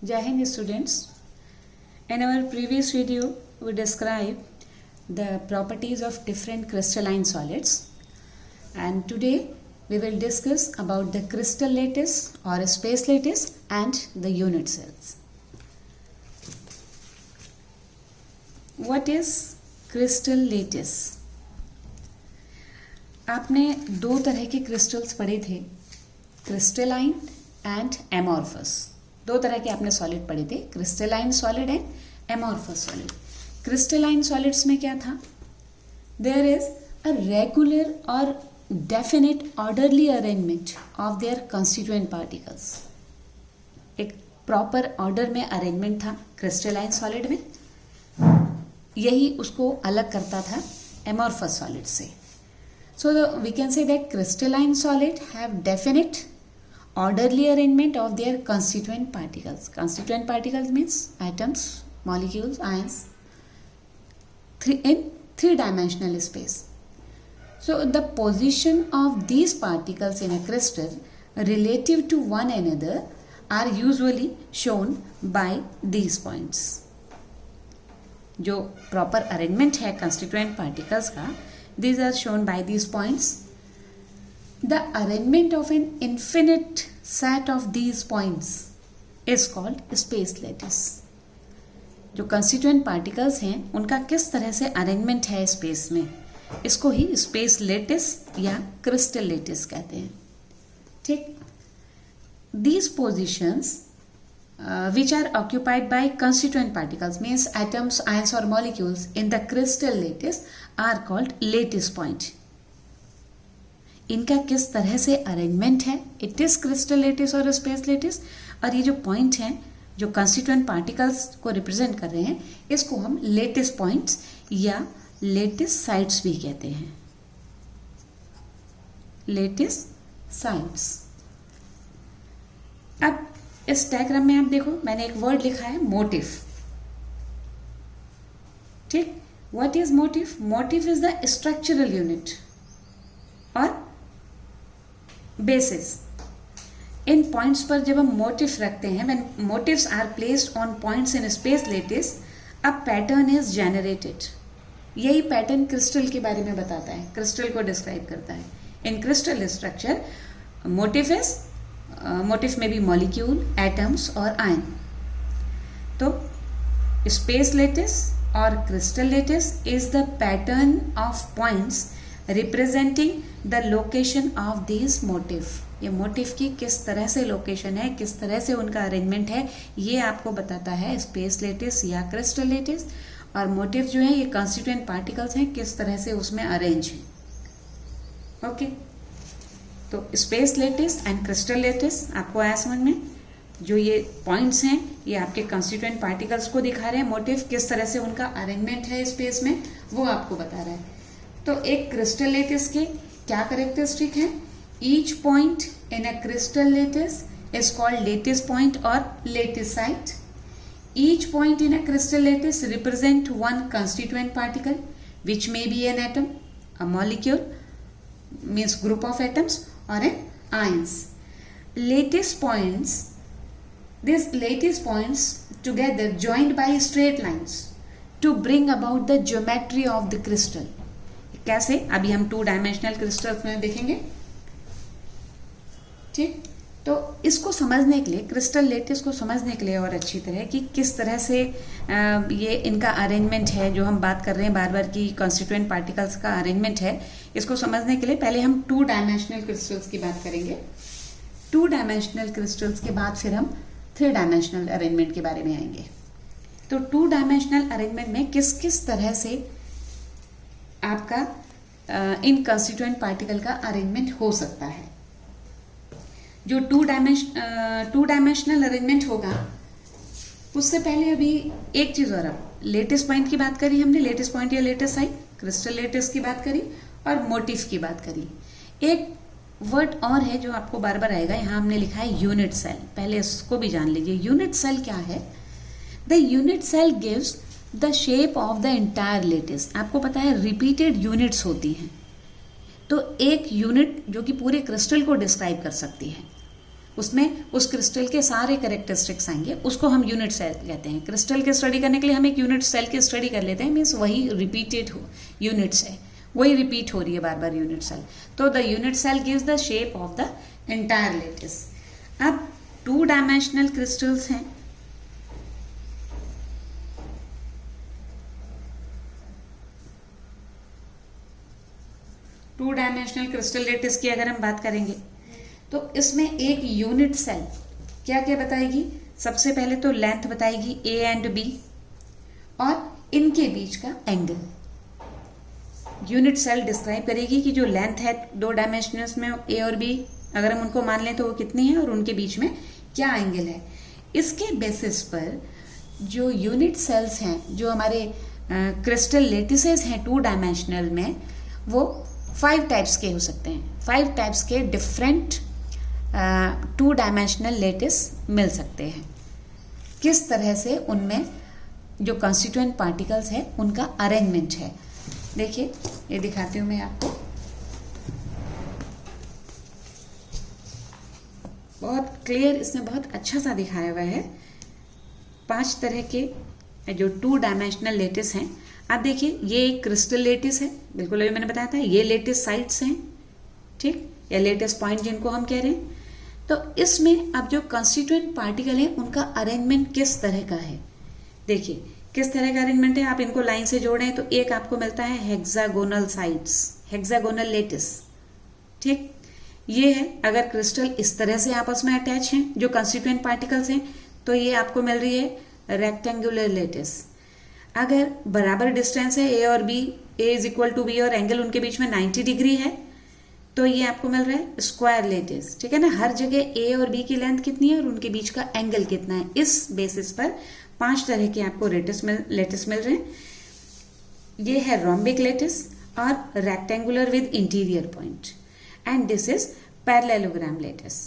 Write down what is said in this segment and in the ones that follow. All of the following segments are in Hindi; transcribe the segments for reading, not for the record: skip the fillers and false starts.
Jai Hind students. In our previous video, we described the properties of different crystalline solids, and today we will discuss about the crystal lattice or space lattice and the unit cells. What is crystal lattice? आपने दो तरह के क्रिस्टल्स पढ़े थे, क्रिस्टलाइन एंड एमॉर्फस. दो तरह के आपने सॉलिड पढ़े थे, crystalline solid and amorphous solid. Crystalline solids में क्या था? देयर इज अ रेगुलर और definite orderly arrangement of their constituent particles. एक प्रॉपर ऑर्डर में अरेंजमेंट था क्रिस्टलाइन सॉलिड में. यही उसको अलग करता था एमॉर्फस सॉलिड से. So we can say that crystalline solid have definite orderly arrangement of their constituent particles. Constituent particles means atoms, molecules, ions in three-dimensional space. So the position of these particles in a crystal relative to one another are usually shown by these points. जो proper arrangement है constituent particles का, these are shown by these points. The arrangement of an infinite set of these points is called space lattice. जो constituent particles हैं उनका किस तरह से arrangement है space में, इसको ही space lattice या crystal lattice कहते हैं. ठीक. These positions which are occupied by constituent particles means atoms, ions or molecules in the crystal lattice are called lattice point. इनका किस तरह से अरेंजमेंट है, इट इज क्रिस्टल लेटिस और स्पेस लेटिस. और ये जो पॉइंट हैं जो कंस्टिट्यूएंट पार्टिकल्स को रिप्रेजेंट कर रहे हैं, इसको हम लेटिस पॉइंट्स या लेटिस साइट्स भी कहते हैं. Lattice sites. अब इस डायग्राम में आप देखो, मैंने एक वर्ड लिखा है मोटिव. ठीक. What is motif? Motif is the structural unit और बेसिस. इन पॉइंट्स पर जब हम मोटिव रखते हैं, when motifs are placed on points in space lattice, a pattern is generated. यही पैटर्न क्रिस्टल के बारे में बताता है, क्रिस्टल को डिस्क्राइब करता है. इन क्रिस्टल स्ट्रक्चर मोटिव में भी मॉलिक्यूल, एटम्स और आयन. तो स्पेस लेटिस और crystal lattice is the pattern of points representing the location of this motive. ये मोटिव की किस तरह से लोकेशन है, किस तरह से उनका अरेंजमेंट है, ये आपको बताता है स्पेस लेटिस या क्रिस्टल लेटिस. और मोटिव जो है ये कंस्टिट्यूएंट पार्टिकल्स हैं, किस तरह से उसमें अरेंज है. ओके. तो space lettuce and crystal lettuce आपको आया समझ में. जो ये पॉइंट्स हैं ये आपके कंस्टिट्यूएंट पार्टिकल्स को दिखा रहे हैं. मोटिव किस तरह से उनका अरेंजमेंट है स्पेस में, वो आपको बता रहा है. तो एक क्रिस्टल लेटिस के क्या कैरेक्टरिस्टिक है? Each point in a crystal lattice is called lattice point और lattice site. Each point in a crystal lattice represent one constituent particle which may be an atom, a molecule means group of atoms or an ions. Lattice points, these lattice points together joined by straight lines to bring about the geometry of the crystal. कैसे? अभी हम 2-dimensional crystals में देखेंगे. ठीक. तो इसको समझने के लिए, क्रिस्टल लेटिस को समझने के लिए और अच्छी तरह कि किस तरह से ये इनका अरेंजमेंट है, जो हम बात कर रहे हैं बार बार की कंस्टिट्यूएंट पार्टिकल्स का अरेंजमेंट है, इसको समझने के लिए पहले हम 2-dimensional क्रिस्टल्स की बात करेंगे. 2-dimensional क्रिस्टल्स के बाद फिर हम 3-dimensional अरेंजमेंट के बारे में आएंगे. तो 2-dimensional अरेंजमेंट में किस किस तरह से आपका इन कंस्टिट्यूएंट पार्टिकल का अरेंजमेंट हो सकता है. जो 2-dimensional अरेंजमेंट होगा, उससे पहले अभी एक चीज और, अब लेटिस पॉइंट की बात करी हमने, लेटिस पॉइंट या लेटिस साइट, क्रिस्टल लेटिस की बात करी और मोटिव की बात करी. एक वर्ड और है जो आपको बार बार आएगा, यहाँ हमने लिखा है यूनिट सेल. पहले इसको भी जान लीजिए. यूनिट सेल क्या है? The unit cell gives the shape of the entire lattice. आपको पता है रिपीटेड यूनिट्स होती हैं, तो एक यूनिट जो कि पूरे क्रिस्टल को डिस्क्राइब कर सकती है, उसमें उस क्रिस्टल के सारे कैरेक्टरिस्टिक्स आएंगे, उसको हम यूनिट सेल कहते हैं। क्रिस्टल की स्टडी करने के लिए हम एक यूनिट सेल की स्टडी कर लेते हैं, मीन्स वही रिपीटेड हो यूनिट्स है, वही रिपीट हो रही है बार बार यूनिट सेल। तो the unit cell gives the shape of the entire lattice. अब 2 डायमेंशनल क्रिस्टल्स हैं, टू डायमेंशनल क्रिस्टल लेटिस की अगर हम बात करेंगे तो इसमें एक यूनिट सेल क्या क्या बताएगी? सबसे पहले तो लेंथ बताएगी ए एंड बी और इनके बीच का एंगल। यूनिट सेल डिस्क्राइब करेगी कि जो लेंथ है 2 डायमेंशनल्स में ए और बी, अगर हम उनको मान लें तो वो कितनी है और उनके बीच में क्या एंगल है। इसके बेसिस पर जो यूनिट सेल्स हैं, जो हमारे क्रिस्टल लेटिसेस हैं 2 डायमेंशनल में, वो 5 टाइप्स के हो सकते हैं। 5 टाइप्स के डिफरेंट 2 डायमेंशनल लेटिस मिल सकते हैं। किस तरह से उनमें जो कंस्टिट्यूएंट पार्टिकल्स है उनका अरेंजमेंट है, देखिए ये दिखाती हूँ मैं आपको। बहुत क्लियर, इसमें बहुत अच्छा सा दिखाया हुआ है। 5 तरह के जो 2 डायमेंशनल लेटिस हैं। आप देखिए ये एक क्रिस्टल लेटिस है, बिल्कुल अभी मैंने बताया था। ये लेटिस साइड्स हैं, ठीक, या लेटिस पॉइंट जिनको हम कह रहे हैं। तो इसमें अब जो कंस्टिट्यूएंट पार्टिकल है उनका अरेंजमेंट किस तरह का है, देखिए किस तरह का अरेंजमेंट है। आप इनको लाइन से जोड़ें तो एक आपको मिलता है हेक्सागोनल साइड्स, हेक्सागोनल लेटिस, ठीक। ये है, अगर क्रिस्टल इस तरह से आपस में अटैच हैं जो कंस्टिट्यूएंट पार्टिकल्स हैं, तो ये आपको मिल रही है रेक्टेंगुलर लेटिस। अगर बराबर डिस्टेंस है ए और बी, A is equal to B और एंगल उनके बीच में 90 डिग्री है, तो ये आपको मिल रहा है स्क्वायर लेटिस, ठीक है ना। हर जगह ए और बी की लेंथ कितनी है और उनके बीच का एंगल कितना है, इस बेसिस पर 5 तरह के आपको लेटिस मिल रहे हैं। ये है रोम्बिक लेटिस और rectangular with interior point, and this is parallelogram lattice.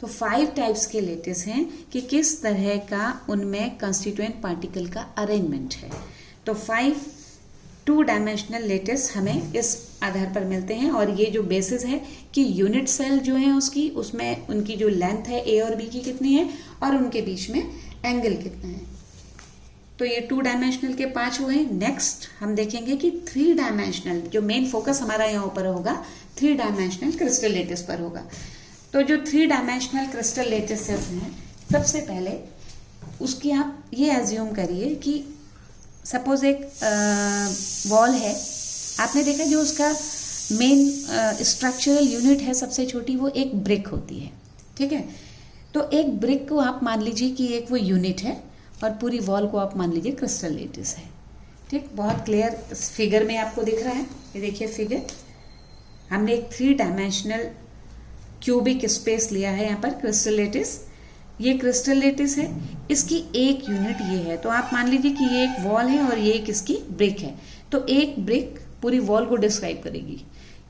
तो 5 टाइप्स के लेटिस हैं कि किस तरह का उनमें कंस्टिट्यूएंट पार्टिकल का अरेंजमेंट है। तो 5 2 डायमेंशनल लेटिस हमें इस आधार पर मिलते हैं। और ये जो बेसिस है कि यूनिट सेल जो है उसकी, उसमें उनकी जो लेंथ है ए और बी की कितनी है और उनके बीच में एंगल कितना है। तो ये 2 डायमेंशनल के 5 हुए। नेक्स्ट हम देखेंगे कि 3 डायमेंशनल, जो मेन फोकस हमारा यहाँ ऊपर होगा 3 डायमेंशनल क्रिस्टल लेटिस पर होगा। तो जो 3 डायमेंशनल क्रिस्टल लेटिस हैं, सबसे पहले उसकी आप ये एज्यूम करिए कि सपोज एक वॉल है, आपने देखा जो उसका मेन स्ट्रक्चरल यूनिट है सबसे छोटी, वो एक ब्रिक होती है, ठीक है। तो एक ब्रिक को आप मान लीजिए कि एक वो यूनिट है और पूरी वॉल को आप मान लीजिए क्रिस्टल लेटिस है, ठीक। बहुत क्लियर इस फिगर में आपको दिख रहा है, ये देखिए फिगर। हमने एक 3 डायमेंशनल क्यूबिक स्पेस लिया है यहाँ पर क्रिस्टल लेटिस। ये क्रिस्टल लेटिस है, इसकी एक यूनिट ये है। तो आप मान लीजिए कि ये एक वॉल है और ये एक इसकी ब्रिक है। तो एक ब्रिक पूरी वॉल को डिस्क्राइब करेगी।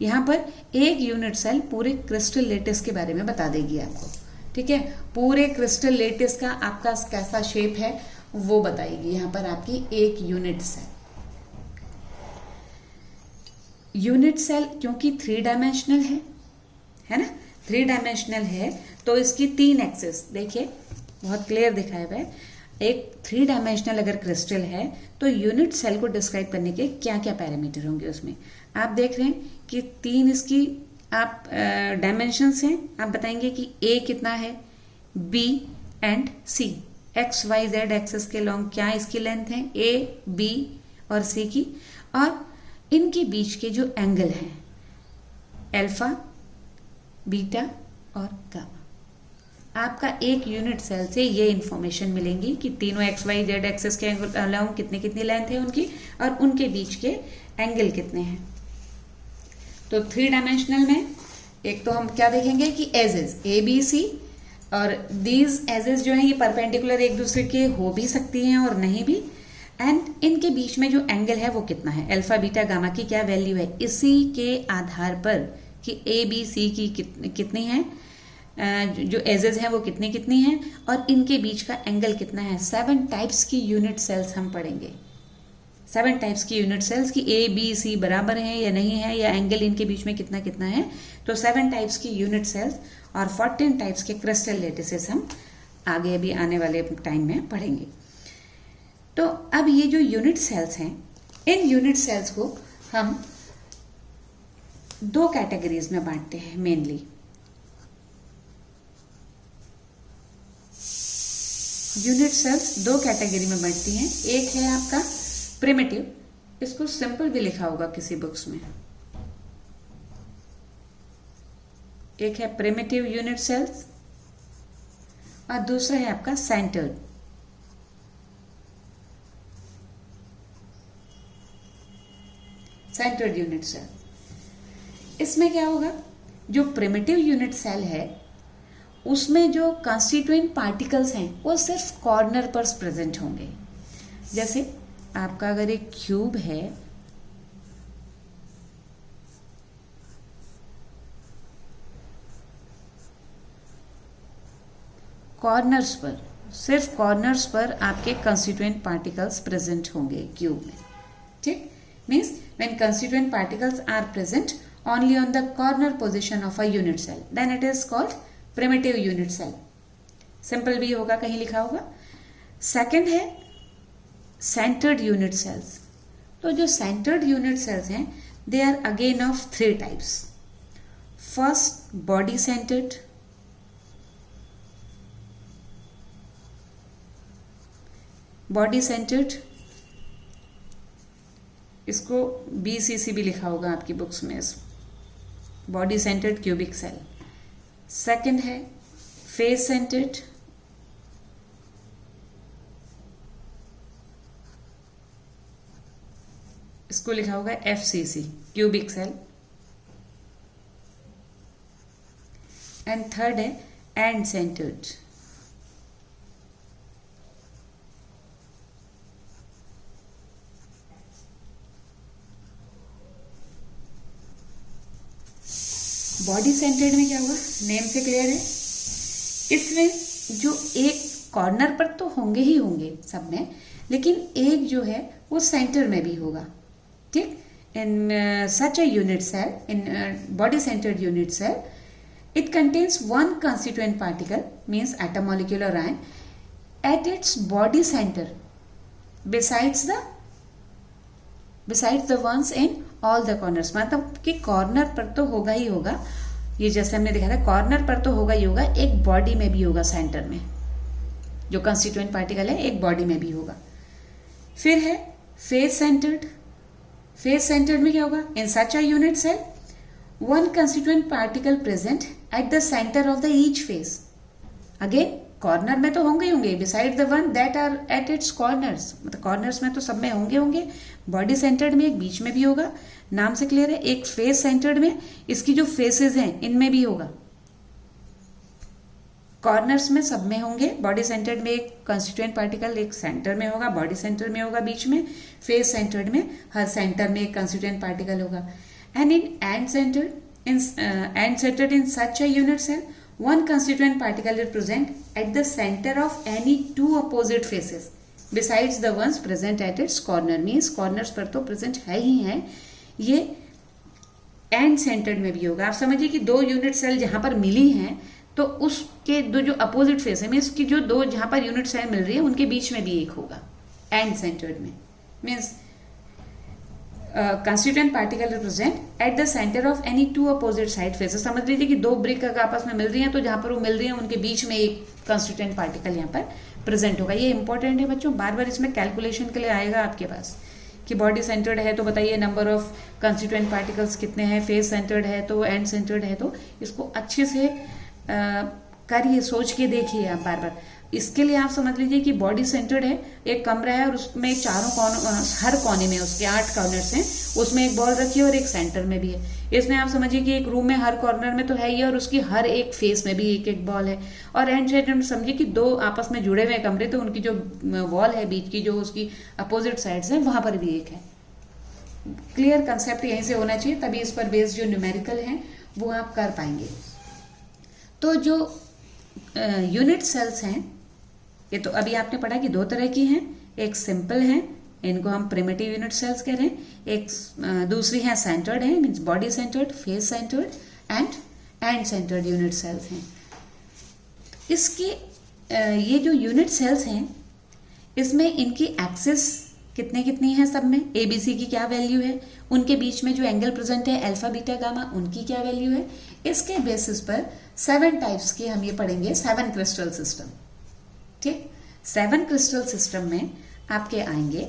यहाँ पर एक यूनिट सेल पूरे क्रिस्टल लेटिस के बारे में बता देगी आपको, ठीक है। पूरे क्रिस्टल लेटिस का आपका कैसा शेप है वो बताएगी यहाँ पर आपकी एक यूनिट सेल। यूनिट सेल क्योंकि 3 डायमेंशनल है ना, 3 डायमेंशनल है, तो इसकी 3 एक्सिस देखिए बहुत क्लियर दिखाया हुआ है। एक 3 डायमेंशनल अगर क्रिस्टल है तो यूनिट सेल को डिस्क्राइब करने के क्या क्या पैरामीटर होंगे उसमें। आप देख रहे हैं कि 3 इसकी आप डायमेंशंस हैं। आप बताएंगे कि ए कितना है, B and C, X Y Z axis के लॉन्ग क्या इसकी लेंथ है, ए बी और सी की, और इनके बीच के जो एंगल हैं अल्फा, बीटा और गामा। आपका एक यूनिट सेल से ये इंफॉर्मेशन मिलेंगी कि तीनों एक्स वाई जेड एक्सिस के अलाउंग कितनी कितनी लेंथ है उनकी और उनके बीच के एंगल कितने हैं। तो 3 डायमेंशनल में एक तो हम क्या देखेंगे कि एजेस ए बी सी, और दीज एजेस जो हैं ये परपेंडिकुलर एक दूसरे के हो भी सकती हैं और नहीं भी, एंड इनके बीच में जो एंगल है वो कितना है, अल्फा बीटा गामा की क्या वैल्यू है, इसी के आधार पर कि ए बी सी की कितनी है, जो एजेस हैं वो कितनी कितनी हैं और इनके बीच का एंगल कितना है। 7 टाइप्स की यूनिट सेल्स हम पढ़ेंगे, 7 टाइप्स की यूनिट सेल्स की ए बी सी बराबर हैं या नहीं है, या एंगल इनके बीच में कितना कितना है। तो 7 टाइप्स की यूनिट सेल्स और 14 टाइप्स के क्रिस्टल लेटिसेस हम आगे अभी आने वाले टाइम में पढ़ेंगे। तो अब ये जो यूनिट सेल्स हैं, इन यूनिट सेल्स को हम 2 कैटेगरीज में बांटते हैं मेनली। यूनिट सेल्स 2 कैटेगरी में बढ़ती हैं। एक है आपका प्रिमिटिव, इसको सिंपल भी लिखा होगा किसी बुक्स में। एक है प्रिमिटिव यूनिट सेल्स और दूसरा है आपका सेंटर्ड। Centred unit cell. इसमें क्या होगा, जो प्रिमिटिव यूनिट सेल है उसमें जो कंस्टिट्यूएंट पार्टिकल्स हैं वो सिर्फ कॉर्नर पर प्रेजेंट होंगे। जैसे आपका अगर एक क्यूब है, कॉर्नर्स पर, सिर्फ कॉर्नर्स पर आपके कंस्टिट्यूएंट पार्टिकल्स प्रेजेंट होंगे क्यूब में। ठीक, means when constituent particles are present only on the corner position of a unit cell, then it is called primitive unit cell. Simple भी होगा, कहीं लिखा होगा। सेकेंड है सेंटर्ड यूनिट सेल्स। तो जो सेंटर्ड यूनिट सेल्स हैं they are again of 3 types. First body centred, body centred, इसको BCC भी लिखा होगा आपकी बुक्स में, body centred cubic cell. Second है फेस सेंटर्ड, इसको लिखा होगा FCC cubic cell. And third है एंड सेंटर्ड। बॉडी सेंटर्ड में क्या होगा, नेम से क्लियर है। इसमें जो एक कॉर्नर पर तो होंगे ही होंगे सब में, लेकिन एक जो है वो सेंटर में भी होगा। ठीक, in such a unit cell, in body centred unit cell, it contains one constituent particle, means atom, molecule or ion, at its body center besides the ones in all the corners। मतलब कि कॉर्नर पर तो होगा ही होगा, ये जैसे हमने देखा था कॉर्नर पर तो होगा ही होगा, एक बॉडी में भी होगा, सेंटर में जो कंस्टिट्यूएंट पार्टिकल है एक बॉडी में भी होगा। फिर है फेस सेंटर्ड। फेस सेंटर्ड में क्या होगा, in such a unit cell one constituent particle present at the center of the each face। Again corner में तो होंगे ही होंगे, beside the one that are at its corners, मतलब कॉर्नर्स में तो सब में होंगे होंगे। बॉडी सेंटर्ड में एक बीच में भी होगा, नाम से क्लियर है। एक फेस सेंटर्ड में इसकी जो फेसेस हैं इनमें भी होगा। कॉर्नर्स में सब में होंगे, बॉडी सेंटर्ड में एक कंस्टिट्यूएंट पार्टिकल एक सेंटर में होगा, बॉडी सेंटर में होगा बीच में, फेस सेंटर्ड में हर सेंटर में एक कंस्टिट्यूएंट पार्टिकल होगा। And in end centered in such a unit cell, one constituent particle is present at the center of any 2 opposite faces besides the ones present at its corner। means corners पर तो present है ही है। ये end centered में भी होगा। आप समझिए कि 2 यूनिट सेल जहां पर मिली हैं तो उसके 2 जो अपोजिट फेस है, मीन्स कि जो 2 जहां पर यूनिट सेल मिल रही है उनके बीच में भी एक होगा end centered में। Means constituent particle represent at the centre of any 2 opposite side faces. समझ लीजिए कि 2 ब्रिक अगर आपस में मिल रही हैं तो जहां पर वो मिल रही हैं उनके बीच में एक कंस्टिट्यूएंट पार्टिकल यहाँ पर प्रेजेंट होगा। ये इंपॉर्टेंट है बच्चों, बार बार इसमें कैलकुलेशन के लिए आएगा आपके पास कि बॉडी सेंटर्ड है तो बताइए नंबर ऑफ कंस्टिट्यूएंट पार्टिकल्स कितने हैं, फेस सेंटर्ड है तो, एंड सेंटर्ड है तो, इसको अच्छे से करिए, सोच के देखिए आप बार बार। इसके लिए आप समझ लीजिए कि बॉडी सेंटर्ड है, एक कमरा है और उसमें हर कोने में उसके 8 कॉर्नर्स हैं, उसमें एक बॉल रखी है और एक सेंटर में भी है। इसमें आप समझिए कि एक रूम में हर कॉर्नर में तो है ही और उसकी हर एक फेस में भी एक एक बॉल है। और एंड साइड में समझिए कि 2 आपस में जुड़े हुए कमरे, तो उनकी जो वॉल है बीच की, जो उसकी अपोजिट साइड्स है वहां पर भी एक है। क्लियर कंसेप्ट यहीं से होना चाहिए, तभी इस पर बेस्ड जो न्यूमेरिकल है वो आप कर पाएंगे। तो जो यूनिट सेल्स हैं ये तो अभी आपने पढ़ा कि 2 तरह की हैं, एक सिंपल है इनको हम प्रिमिटिव यूनिट सेल्स कह रहे हैं। एक दूसरी है सेंटर्ड है, means body centred, face centred and centred unit cells हैं। इसके ये जो यूनिट सेल्स हैं इसमें इनकी एक्सिस कितनी कितनी है, सब में ABC की क्या वैल्यू है, उनके बीच में जो एंगल प्रेजेंट है अल्फा बीटा गामा उनकी क्या वैल्यू है। इसके बेसिस पर 7 टाइप्स के हम ये पढ़ेंगे 7 क्रिस्टल सिस्टम। ठीक, 7 क्रिस्टल सिस्टम में आपके आएंगे,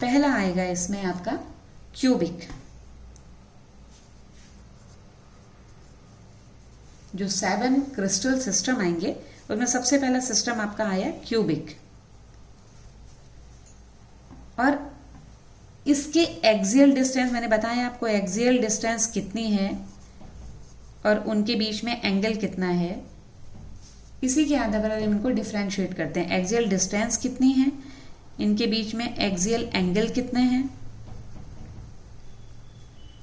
पहला आएगा इसमें आपका क्यूबिक। जो 7 क्रिस्टल सिस्टम आएंगे उनमें सबसे पहला सिस्टम आपका आया क्यूबिक, और इसके एक्सियल डिस्टेंस मैंने बताया आपको, एक्सियल डिस्टेंस कितनी है और उनके बीच में एंगल कितना है, इसी के आधार पर इनको डिफरेंशिएट करते हैं। एक्सियल डिस्टेंस कितनी है, इनके बीच में एक्सियल एंगल कितने हैं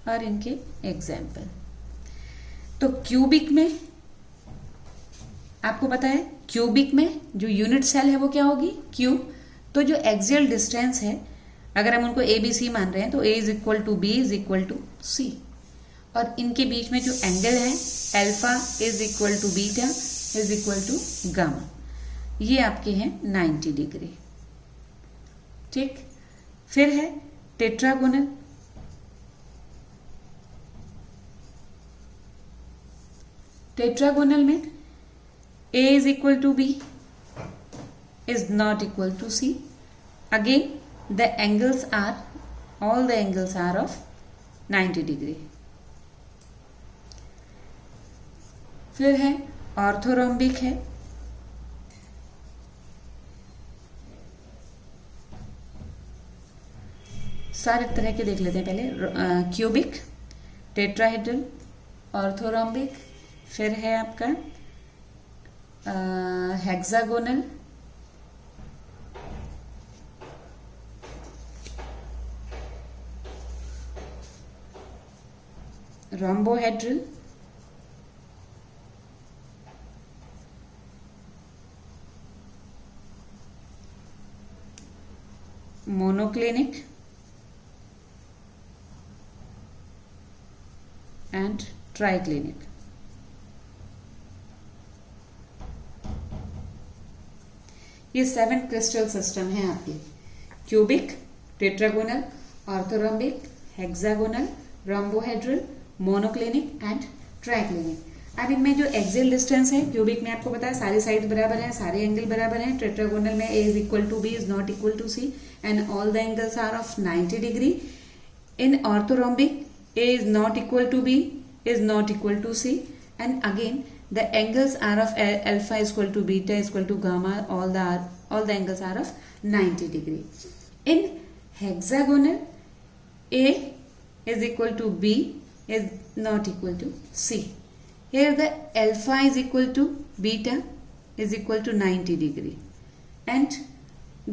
और इनके एग्जाम्पल। तो क्यूबिक में आपको पता है, क्यूबिक में जो यूनिट सेल है वो क्या होगी, क्यूब। तो जो एक्सियल डिस्टेंस है अगर हम उनको ABC मान रहे हैं तो A is equal to B is equal to C, और इनके बीच में जो एंगल है alpha is equal to beta is equal to gamma, ये आपके हैं 90 डिग्री। ठीक, फिर है टेट्रागोनल। टेट्रागोनल में A is equal to B is not equal to C. Again, the angles are, all the angles are of 90 degree. फिर है ऑर्थोरोम्बिक है। सारे तरह के देख लेते हैं पहले। क्यूबिक, टेट्राहेड्रल, ऑर्थोरोम्बिक, फिर है आपका hexagonal, rhombohedral, monoclinic and triclinic. ये 7 क्रिस्टल सिस्टम हैं आपके, cubic, tetragonal, orthorhombic, hexagonal, rhombohedral, monoclinic and triclinic. अब इनमें जो एक्सियल डिस्टेंस है, क्यूबिक में आपको पता है सारी साइड बराबर हैं, सारे एंगल बराबर हैं। टेट्रागोनल में A is equal to B is not equal to C and all the angles are of 90 degree. In orthorhombic A is not equal to B is not equal to C, and again the angles are of alpha is equal to beta is equal to gamma, all the angles are of 90 degree. In hexagonal, A is equal to B is not equal to C. Here the alpha is equal to beta is equal to 90 degree and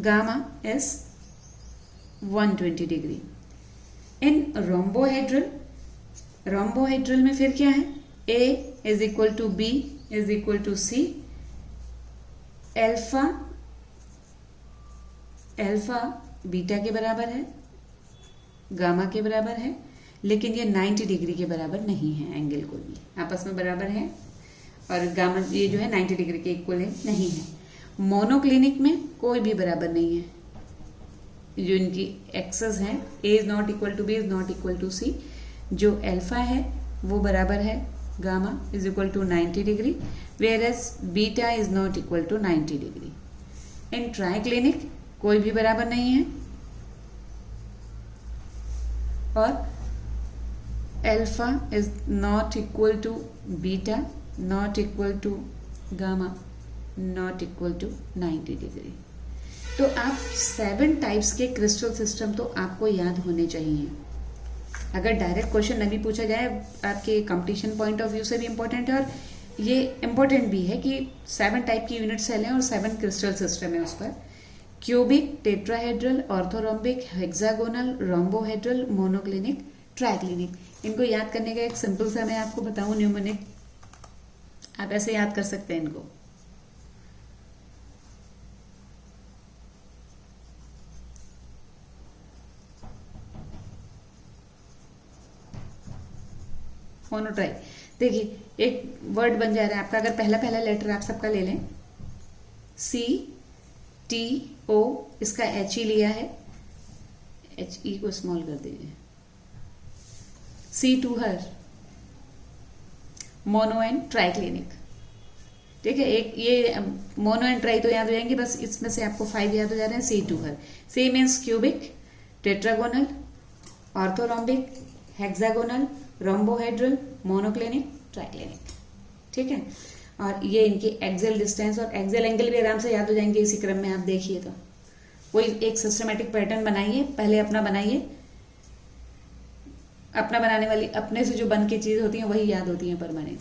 gamma is 120 degree. In rhombohedral में फिर क्या है, A is equal to B is equal to C, alpha beta के बराबर है, गामा के बराबर है, लेकिन ये 90 डिग्री के बराबर नहीं है, एंगल को भी आपस में बराबर है और गामा ये जो है 90 डिग्री के इक्वल नहीं है। मोनोक्लिनिक में कोई भी बराबर नहीं है, जो इनकी एक्सेस है A is not equal to B is not equal to C, जो अल्फा है वो बराबर है gamma is equal to 90 degree, whereas beta is not equal to 90 degree. In triclinic कोई भी बराबर नहीं है और alpha is not equal to beta not equal to gamma not equal to 90 degree. तो आप 7 टाइप्स के क्रिस्टल सिस्टम तो आपको याद होने चाहिए। अगर डायरेक्ट क्वेश्चन नहीं पूछा जाए, आपके कंपटीशन पॉइंट ऑफ व्यू से भी इम्पोर्टेंट है और ये इम्पोर्टेंट भी है कि 7 टाइप की यूनिट सेल हैं और 7 क्रिस्टल सिस्टम है उस पर। Cubic, tetrahedral, orthorhombic, hexagonal, rhombohedral, monoclinic, triclinic. इनको याद करने का एक सिंपल सा मैं आपको बताऊं न्यूमोनिक, आप ऐसे याद कर सकते हैं इनको। मोनोट्राई। देखिए एक वर्ड बन जा रहा है आपका, अगर पहला पहला लेटर आप सबका ले लें, CTO, इसका H ही लिया है, HE को स्मॉल कर दीजिए, C to her, mono and triclinic. ठीक है, एक ये मोनो एंड ट्राई तो याद हो जाएंगे, बस इसमें से आपको 5 याद हो जा रहे हैं। C to her, C means cubic, tetragonal, orthorhombic, hexagonal, rhombohedral, monoclinic, triclinic. ठीक है, और ये इनकी एक्सेल डिस्टेंस और एक्सेल एंगल भी आराम से याद हो जाएंगे इसी क्रम में आप देखिए। तो कोई एक सिस्टमेटिक पैटर्न बनाइए, पहले अपना बनाइए, अपना बनाने वाली अपने से जो बन के चीज होती है वही याद होती है परमानेंट।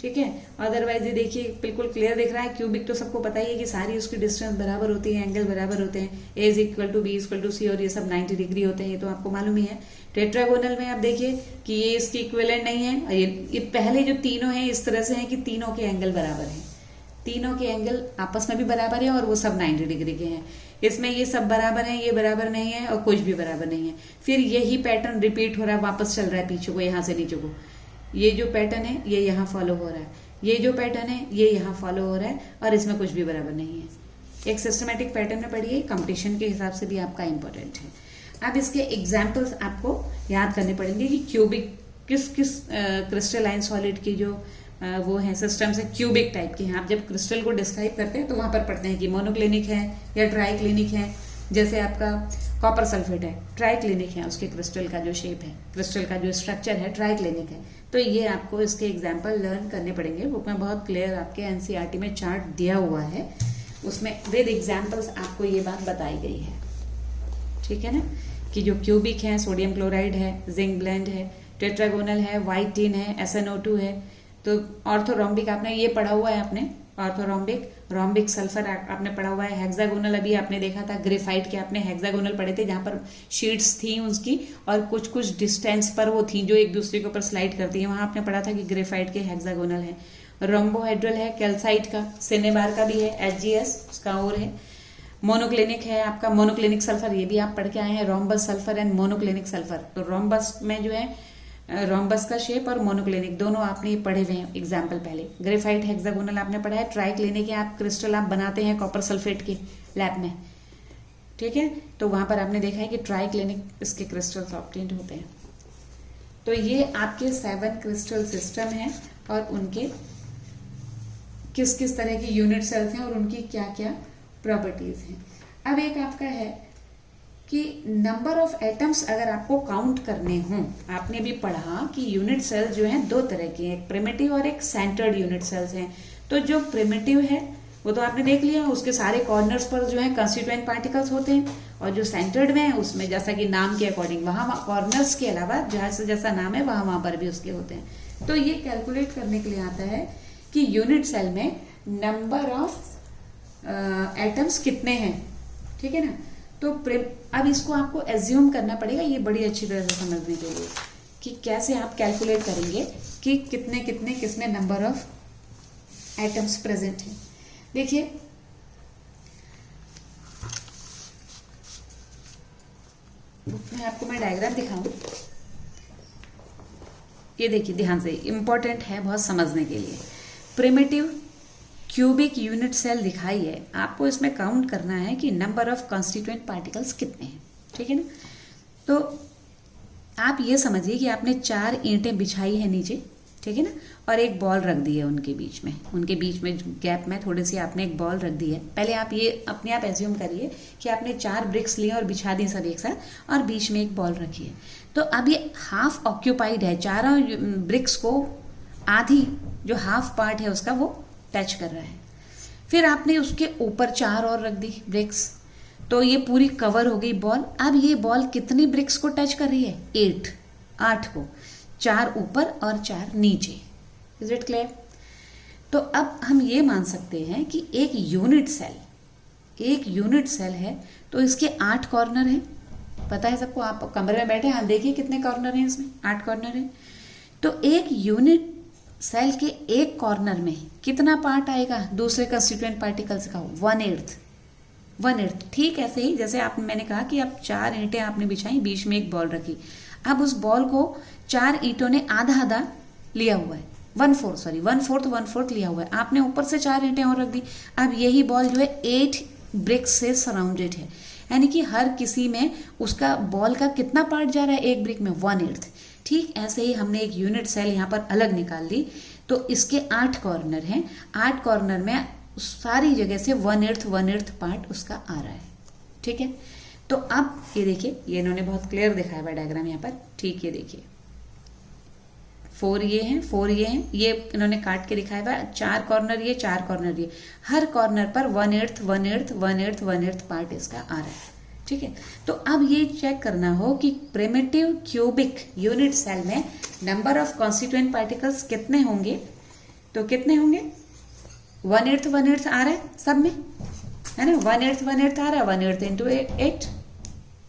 ठीक है, अदरवाइज ये देखिए बिल्कुल क्लियर दिख रहा है। क्यूबिक तो सबको पता ही है कि सारी उसकी डिस्टेंस बराबर होती है, एंगल बराबर होते हैं, A is equal to B equal to C, और ये सब 90 डिग्री होते हैं, ये तो आपको मालूम ही है। टेट्रागोनल में आप देखिए कि ये इसकी इक्विवेलेंट नहीं है, और ये पहले जो तीनों हैं इस तरह से हैं कि तीनों के एंगल बराबर हैं, तीनों के एंगल आपस में भी बराबर है और वो सब 90 डिग्री के हैं। इसमें ये सब बराबर हैं, ये बराबर नहीं है और कुछ भी बराबर नहीं है। फिर यही पैटर्न रिपीट हो रहा है, वापस चल रहा है पीछे को, यहाँ से नीचे को। ये जो पैटर्न है ये यहाँ फॉलो हो रहा है, ये जो पैटर्न है ये यहाँ फॉलो हो रहा है, और इसमें कुछ भी बराबर नहीं है। एक सिस्टमेटिक पैटर्न में पढ़िए, कंपटीशन के हिसाब से भी आपका इंपॉर्टेंट है। अब इसके एग्जाम्पल्स आपको याद करने पड़ेंगे कि क्यूबिक किस किस क्रिस्टलाइन सॉलिड की जो वो है सिस्टम से क्यूबिक टाइप के हैं। आप जब क्रिस्टल को डिस्क्राइब करते हैं तो वहां पर पढ़ते हैं कि मोनोक्लिनिक है या ट्राइक्लिनिक है। जैसे आपका कॉपर सल्फेट है, ट्राइक्लिनिक है, उसके क्रिस्टल का जो शेप है, क्रिस्टल का जो स्ट्रक्चर है ट्राइक्लिनिक है। तो ये आपको इसके एग्जाम्पल लर्न करने पड़ेंगे। बुक में बहुत क्लियर आपके एनसीईआरटी में चार्ट दिया हुआ है, उसमें विद एग्जाम्पल्स आपको ये बात बताई गई है। ठीक है ना, कि जो क्यूबिक है, सोडियम क्लोराइड है, जिंक ब्लेंड है, टेट्रागोनल है, व्हाइट टिन है, SnO2 है। तो ऑर्थोरोम्बिक आपने ये पढ़ा हुआ है, आपने ऑर्थोरोम्बिक, रोम्बिक सल्फर आपने पढ़ा हुआ है। हेक्सागोनल अभी आपने देखा था, ग्रेफाइट के आपने हेक्सागोनल पढ़े थे जहां पर शीट्स थी उसकी और कुछ कुछ डिस्टेंस पर वो थी जो एक दूसरे के ऊपर स्लाइड करती है, वहां आपने पढ़ा था कि ग्रेफाइट के हेक्सागोनल है। रोम्बोहेड्रल है, कैल्साइट का, सिनेबार का भी है, HGS उसका और है। मोनोक्लिनिक है आपका, मोनोक्लिनिक सल्फर, ये भी आप पढ़ के आए हैं, rhombus sulphur and monoclinic sulphur. तो रोम्बस में जो है रोम्बस का शेप और मोनोक्लिनिक दोनों आपने पढ़े हुए हैं एग्जाम्पल पहले। ग्रेफाइट हेक्सागोनल आपने पढ़ा है। ट्राइक्लिनिक है, आप क्रिस्टल आप बनाते हैं कॉपर सल्फेट के लैब में, ठीक है, तो वहां पर आपने देखा है कि ट्राइक्लिनिक इसके क्रिस्टल्स ऑब्टेन्ड होते हैं। तो ये आपके 7 क्रिस्टल सिस्टम है और उनके किस किस तरह की यूनिट सेल्स हैं और उनकी क्या क्या प्रॉपर्टीज हैं। अब एक आपका है कि नंबर ऑफ एटम्स अगर आपको काउंट करने हों, आपने भी पढ़ा कि यूनिट सेल्स जो हैं 2 तरह की हैं, एक प्रिमिटिव और एक सेंटर्ड यूनिट सेल्स हैं। तो जो प्रिमिटिव है वो तो आपने देख लिया, उसके सारे कॉर्नर्स पर जो है कंस्टिट्यूएंट पार्टिकल्स होते हैं, और जो सेंटर्ड में है उसमें जैसा कि नाम के अकॉर्डिंग वहां कॉर्नर्स के अलावा जैसा जैसा नाम है वहां पर भी उसके होते हैं। तो ये कैलकुलेट करने के लिए आता है कि यूनिट सेल में नंबर ऑफ एटम्स कितने हैं, ठीक है ना। तो अब इसको आपको एज्यूम करना पड़ेगा, ये बड़ी अच्छी तरह से समझने के लिए कि कैसे आप कैलकुलेट करेंगे कि कितने कितने किसमें नंबर ऑफ एटम्स प्रेजेंट हैं। देखिए बुक में आपको मैं डायग्राम दिखाऊं, ये देखिए ध्यान से, इंपॉर्टेंट है बहुत समझने के लिए। प्रिमिटिव क्यूबिक यूनिट सेल दिखाई है, आपको इसमें काउंट करना है कि नंबर ऑफ कॉन्स्टिट्यूएंट पार्टिकल्स कितने हैं, ठीक है ना। तो आप ये समझिए कि आपने 4 ईंटें बिछाई है नीचे, ठीक है ना, और एक बॉल रख दी है उनके बीच में गैप में थोड़ी सी आपने एक बॉल रख दी है। पहले आप ये अपने आप एज्यूम करिए कि आपने 4 ब्रिक्स लिए और बिछा दी सब एक साथ और बीच में एक बॉल रखी है। तो अब ये हाफ ऑक्यूपाइड है, चारों ब्रिक्स को आधी जो हाफ पार्ट है उसका वो टच कर रहा है। फिर आपने उसके ऊपर 4 और रख दी ब्रिक्स, तो ये पूरी कवर हो गई बॉल। अब ये बॉल कितनी ब्रिक्स को टच कर रही है? 8 को, 4 ऊपर और 4 नीचे। Is it clear? तो अब हम ये मान सकते हैं कि एक यूनिट सेल है तो इसके 8 कॉर्नर हैं। पता है सबको, आप कमरे में बैठे हैं, आप देखिए कितने कॉर्नर हैं इसमें, 8 कॉर्नर हैं। तो एक यूनिट सेल के एक कॉर्नर में कितना पार्ट आएगा दूसरे कंस्टिट्यूएंट पार्टिकल्स का? 1/8। ठीक ऐसे ही जैसे मैंने कहा कि आप 4 ईंटें आपने बिछाई, बीच में एक बॉल रखी। अब उस बॉल को 4 ईंटों ने आधा आधा लिया हुआ है, 1/4 लिया हुआ है, आपने ऊपर से 4 ईंटें और रख दी। अब यही बॉल जो है 8 ब्रिक्स से सराउंडेड है, यानी कि हर किसी में उसका बॉल का कितना पार्ट जा रहा है एक ब्रिक में, 1/8। ठीक ऐसे ही हमने एक यूनिट सेल यहाँ पर अलग निकाल ली, तो इसके 8 कॉर्नर हैं, 8 कॉर्नर में सारी जगह से 1/8 पार्ट उसका आ रहा है। ठीक है, तो अब ये देखिए, ये इन्होंने बहुत क्लियर दिखाया हुआ डायग्राम यहाँ पर। ठीक, ये देखिए 4 ये हैं, 4 ये हैं, ये इन्होंने काट के दिखाया हुआ है, 4 कॉर्नर ये, 4 कॉर्नर ये, हर कॉर्नर पर 1/8 पार्ट इसका आ रहा है। ठीक है, तो अब ये चेक करना हो कि प्रिमिटिव क्यूबिक यूनिट सेल में नंबर ऑफ कॉन्स्टिट्यूएंट पार्टिकल्स कितने होंगे, तो कितने होंगे, 1/8 आ रहा है सब में, है ना, 1/8 आ रहा है, 1/8 इंटू 8,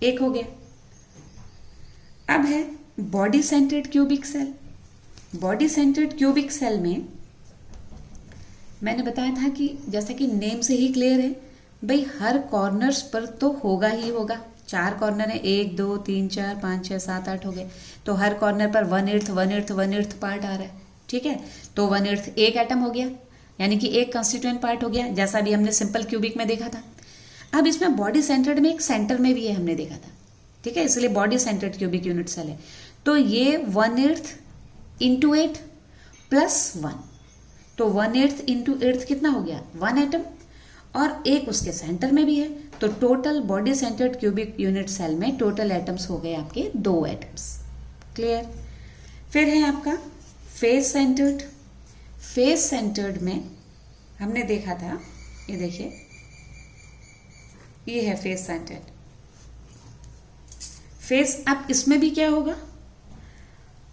1 हो गया। अब है body centred cubic cell. Body centred cubic cell में मैंने बताया था कि जैसा कि नेम से ही क्लियर है भाई, हर कॉर्नर्स पर तो होगा ही होगा। 4 कॉर्नर है, 1 2 3 4 5 6 7 8 हो गए, तो हर कॉर्नर पर 1/8 पार्ट आ रहा है। ठीक है, तो 1/8 एक एटम हो गया, यानी कि एक कंस्टिट्यूएंट पार्ट हो गया, जैसा भी हमने सिंपल क्यूबिक में देखा था। अब इसमें बॉडी सेंटर्ड में एक सेंटर में भी है, हमने देखा था। ठीक है, इसलिए body centred cubic unit cell है। तो ये 1/8 इंटू 8 प्लस 1, तो 1/8 इंटू 8 कितना हो गया, 1 एटम, और एक उसके सेंटर में भी है, तो total body centred cubic unit cell में टोटल एटम्स हो गए आपके 2 एटम्स। क्लियर। फिर है आपका फेस सेंटर्ड। फेस सेंटर्ड में हमने देखा था, ये देखिए, ये है फेस सेंटर्ड। फेस, अब इसमें भी क्या होगा,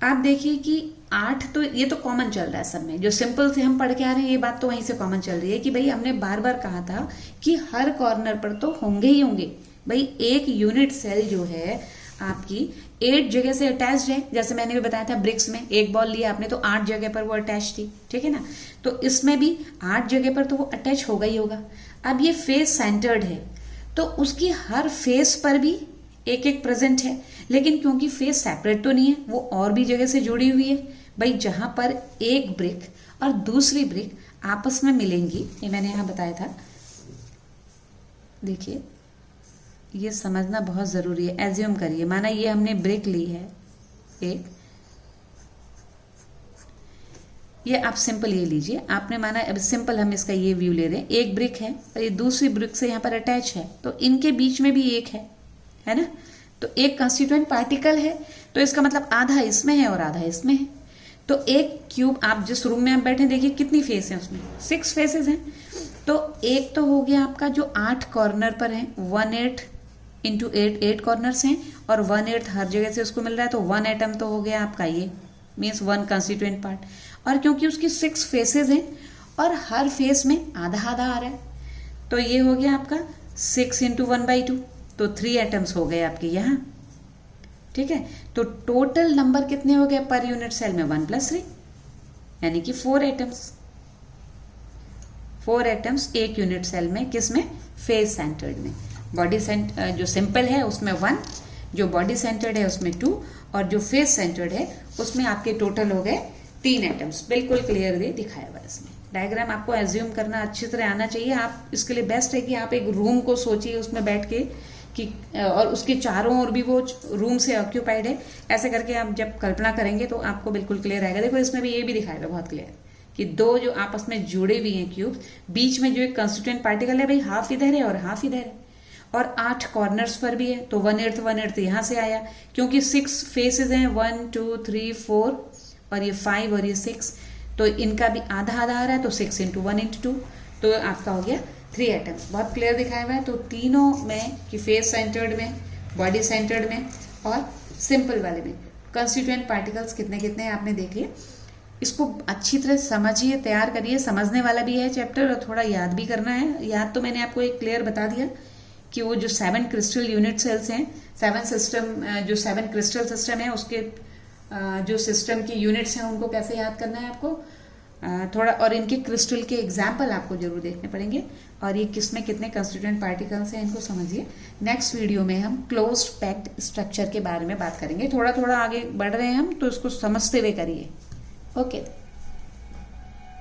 आप देखिए कि 8 तो ये तो कॉमन चल रहा है सब में, जो सिंपल से हम पढ़ के आ रहे हैं, ये बात तो वहीं से कॉमन चल रही है कि भाई हमने बार बार कहा था कि हर कॉर्नर पर तो होंगे ही होंगे। भाई एक यूनिट सेल जो है आपकी 8 जगह से अटैच्ड है, जैसे मैंने भी बताया था ब्रिक्स में, एक बॉल लिया आपने तो 8 जगह पर वो अटैच थी। ठीक है ना, तो इसमें भी 8 जगह पर तो वो अटैच होगा ही होगा। अब ये फेस सेंटर्ड है, तो उसकी हर फेस पर भी एक एक प्रेजेंट है, लेकिन क्योंकि फेस सेपरेट तो नहीं है, वो और भी जगह से जुड़ी हुई है। भाई जहां पर एक ब्रिक और दूसरी ब्रिक आपस में मिलेंगी, ये मैंने यहां बताया था। देखिए, ये समझना बहुत जरूरी है। एज्यूम करिए, माना ये हमने ब्रिक ली है एक, ये आप सिंपल ये लीजिए, आपने माना, अब सिंपल हम इसका ये व्यू ले रहे हैं, एक ब्रिक है और ये दूसरी ब्रिक से यहाँ पर अटैच है, तो इनके बीच में भी एक है ना, तो एक कंस्टिट्यूएंट पार्टिकल है, तो इसका मतलब आधा इसमें है और आधा इसमें है। तो एक क्यूब, आप जिस रूम में आप बैठे देखिए कितनी फेस है, उसमें 6 फेसेस हैं। तो एक तो हो गया आपका जो 8 कॉर्नर पर है, 1/8 इंटू 8 कॉर्नर्स हैं, और 1/8 हर जगह से उसको मिल रहा है, तो 1 एटम तो हो गया आपका, ये मीन्स 1 कंस्टिट्यूएंट पार्ट। और क्योंकि उसकी 6 फेसेस हैं और हर फेस में आधा आधा आ रहा है, तो ये हो गया आपका 6 इंटू 1/2, तो 3 एटम्स हो गए आपके यहाँ। ठीक है, तो टोटल नंबर कितने हो गए पर यूनिट सेल में, 1 + 3, यानी कि 4 एटम्स। 4 एटम्स एक यूनिट सेल में, किसमें, फेस सेंटर्ड में। बॉडी जो सिंपल है उसमें 1, जो बॉडी सेंटर्ड है उसमें 2, और जो फेस सेंटर्ड है उसमें आपके टोटल हो गए 3 एटम्स। बिल्कुल क्लियर दिखाया हुआ इसमें। डायग्राम आपको एज्यूम करना अच्छी तरह आना चाहिए। आप इसके लिए बेस्ट है कि आप एक रूम को सोचिए, उसमें बैठ के कि, और उसके चारों ओर भी वो रूम से ऑक्यूपाइड है, ऐसे करके आप जब कल्पना करेंगे तो आपको बिल्कुल क्लियर आएगा। देखो इसमें भी ये भी दिखाएगा बहुत क्लियर कि 2 जो आपस में जुड़े हुए हैं क्यूब, बीच में जो एक कंस्टिट्यूएंट पार्टिकल है भाई हाफ इधर है और हाफ इधर है, और 8 कॉर्नर्स पर भी है, तो 1/8 यहाँ से आया, क्योंकि 6 फेसेस हैं, 1 2 3 4 और ये 5 और ये 6, तो इनका भी आधा आधा आ रहा है, तो 6 इंटू 1 इंटू 2, तो आपका हो गया 3 एटम्स। बहुत क्लियर दिखाया हुआ है। तो तीनों में कि फेस सेंटर्ड में, बॉडी सेंटर्ड में और सिंपल वाले में कंस्टिट्यूएंट पार्टिकल्स कितने कितने हैं आपने देख लिया। इसको अच्छी तरह समझिए, तैयार करिए, समझने वाला भी है चैप्टर और थोड़ा याद भी करना है। याद तो मैंने आपको एक क्लियर बता दिया कि वो जो 7 क्रिस्टल यूनिट सेल्स हैं, 7 सिस्टम, जो 7 क्रिस्टल सिस्टम है उसके जो सिस्टम की यूनिट्स हैं उनको कैसे याद करना है आपको थोड़ा, और इनके क्रिस्टल के एग्जाम्पल आपको जरूर देखने पड़ेंगे, और ये किसमें कितने कंस्टिट्यूएंट पार्टिकल्स हैं इनको समझिए। नेक्स्ट वीडियो में हम क्लोज्ड पैक्ड स्ट्रक्चर के बारे में बात करेंगे। थोड़ा थोड़ा आगे बढ़ रहे हैं हम, तो इसको समझते हुए करिए। ओके.